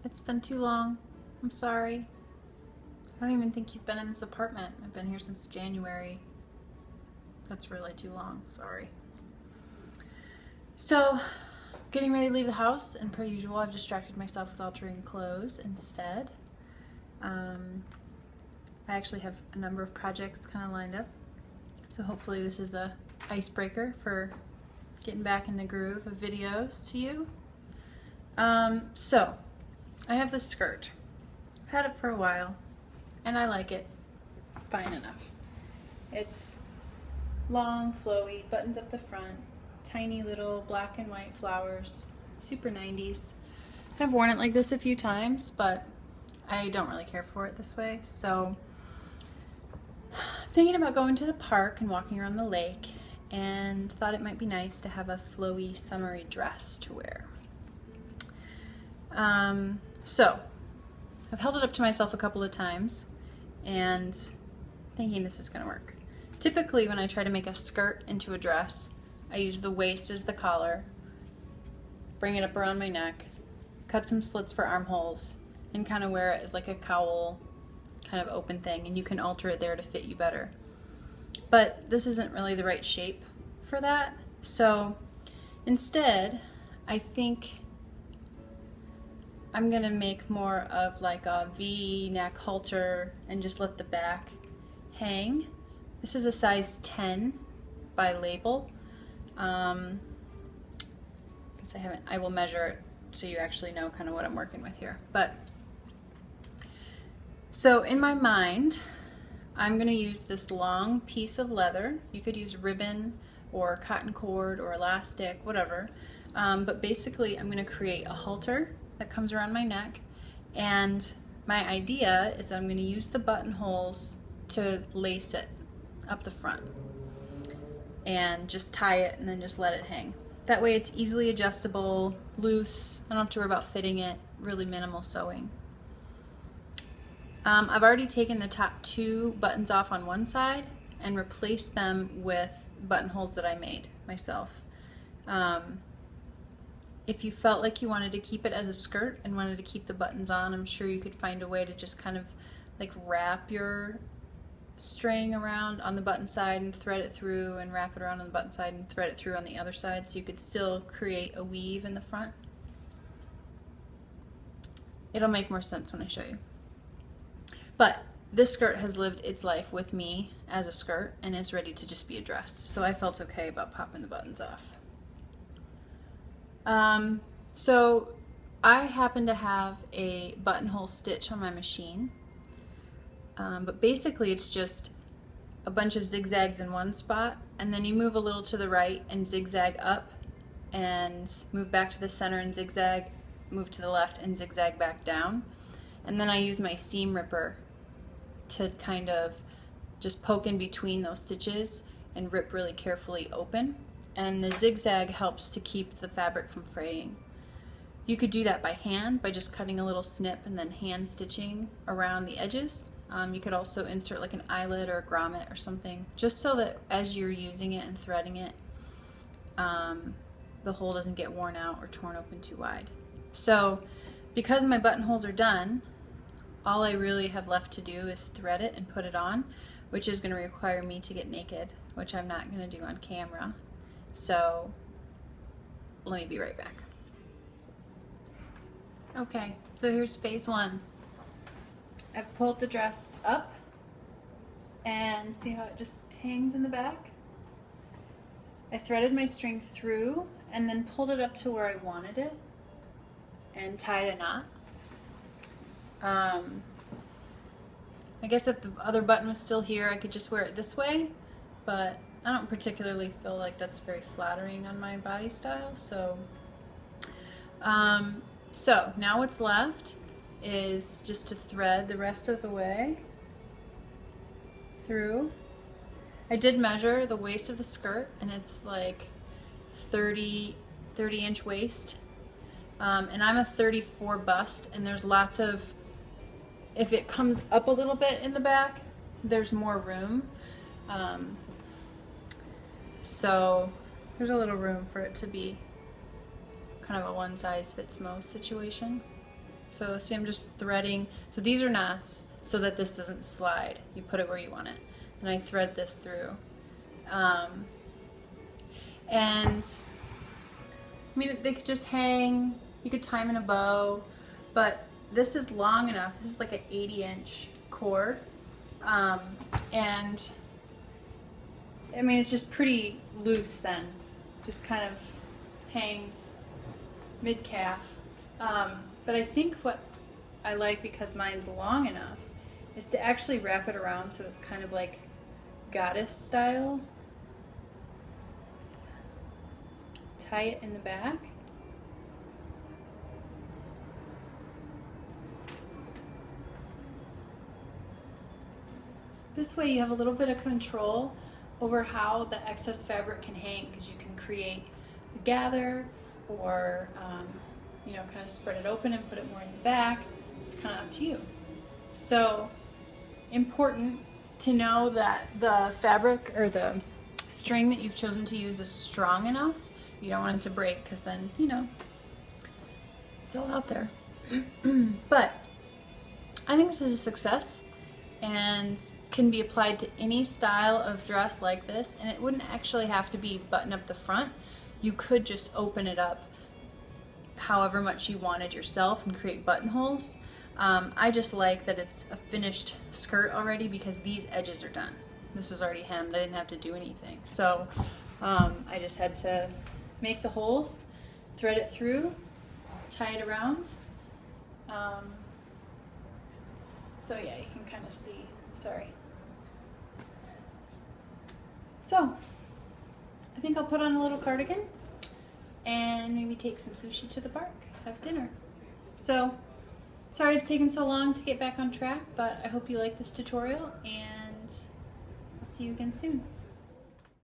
It's been too long. I'm sorry. I don't even think you've been in this apartment. I've been here since January. That's really too long. Sorry. So, getting ready to leave the house, and per usual, I've distracted myself with altering clothes instead. I actually have a number of projects kind of lined up, so hopefully this is a icebreaker for getting back in the groove of videos to you. So, I have this skirt. I've had it for a while, and I like it fine enough. It's long, flowy, buttons up the front, tiny little black and white flowers, super 90s. I've worn it like this a few times, but I don't really care for it this way, so I'm thinking about going to the park and walking around the lake, and thought it might be nice to have a flowy, summery dress to wear. So I've held it up to myself a couple of times and thinking this is going to work. Typically when I try to make a skirt into a dress, I use the waist as the collar, bring it up around my neck, cut some slits for armholes, and kind of wear it as like a cowl kind of open thing, and you can alter it there to fit you better. But this isn't really the right shape for that, so instead I think I'm gonna make more of like a V-neck halter and just let the back hang. This is a size 10 by label. I will measure it so you actually know kind of what I'm working with here. But so in my mind, I'm gonna use this long piece of leather. You could use ribbon or cotton cord or elastic, whatever. But basically I'm gonna create a halter that comes around my neck, and my idea is that I'm going to use the buttonholes to lace it up the front and just tie it and then just let it hang. That way it's easily adjustable, loose, I don't have to worry about fitting it, really minimal sewing. I've already taken the top 2 buttons off on one side and replaced them with buttonholes that I made myself. If you felt like you wanted to keep it as a skirt and wanted to keep the buttons on, I'm sure you could find a way to just kind of like wrap your string around on the button side and thread it through, and wrap it around on the button side and thread it through on the other side, so you could still create a weave in the front. It'll make more sense when I show you. But this skirt has lived its life with me as a skirt and is ready to just be a dress, so I felt okay about popping the buttons off. So I happen to have a buttonhole stitch on my machine, but basically it's just a bunch of zigzags in one spot, and then you move a little to the right and zigzag up, and move back to the center and zigzag, move to the left and zigzag back down. And then I use my seam ripper to kind of just poke in between those stitches and rip really carefully open. And the zigzag helps to keep the fabric from fraying. You could do that by hand, by just cutting a little snip and then hand stitching around the edges. You could also insert like an eyelet or a grommet or something, just so that as you're using it and threading it, the hole doesn't get worn out or torn open too wide. So because my buttonholes are done, all I really have left to do is thread it and put it on, which is going to require me to get naked, which I'm not going to do on camera. So let me be right back. Okay, so here's phase 1. I've pulled the dress up, and see how it just hangs in the back? I threaded my string through and then pulled it up to where I wanted it and tied a knot. I guess if the other button was still here, I could just wear it this way, but I don't particularly feel like that's very flattering on my body style, so now what's left is just to thread the rest of the way through. I did measure the waist of the skirt, and it's like 30-inch waist, and I'm a 34 bust, and there's lots of, if it comes up a little bit in the back, there's more room. So there's a little room for it to be kind of a one-size-fits-most situation. So see, I'm just threading. So these are knots so that this doesn't slide. You put it where you want it. And I thread this through. And I mean, they could just hang. You could tie them in a bow, but this is long enough. This is like an 80-inch cord. And I mean, it's just pretty loose then. Just kind of hangs mid-calf. But I think what I like, because mine's long enough, is to actually wrap it around so it's kind of like goddess style. Tie it in the back. This way you have a little bit of control over how the excess fabric can hang, because you can create a gather or you know, kind of spread it open and put it more in the back. It's kind of up to you. So important to know that the fabric or the string that you've chosen to use is strong enough. You don't want it to break, because then, you know, it's all out there. But I think this is a success and can be applied to any style of dress like this, and it wouldn't actually have to be button up the front. You could just open it up however much you wanted yourself and create buttonholes. I just like that it's a finished skirt already, because these edges are done. This was already hemmed. I didn't have to do anything. So I just had to make the holes, thread it through, tie it around. So yeah, you can kind of see. Sorry. So I think I'll put on a little cardigan and maybe take some sushi to the park, have dinner. So sorry it's taken so long to get back on track, but I hope you like this tutorial, and I'll see you again soon.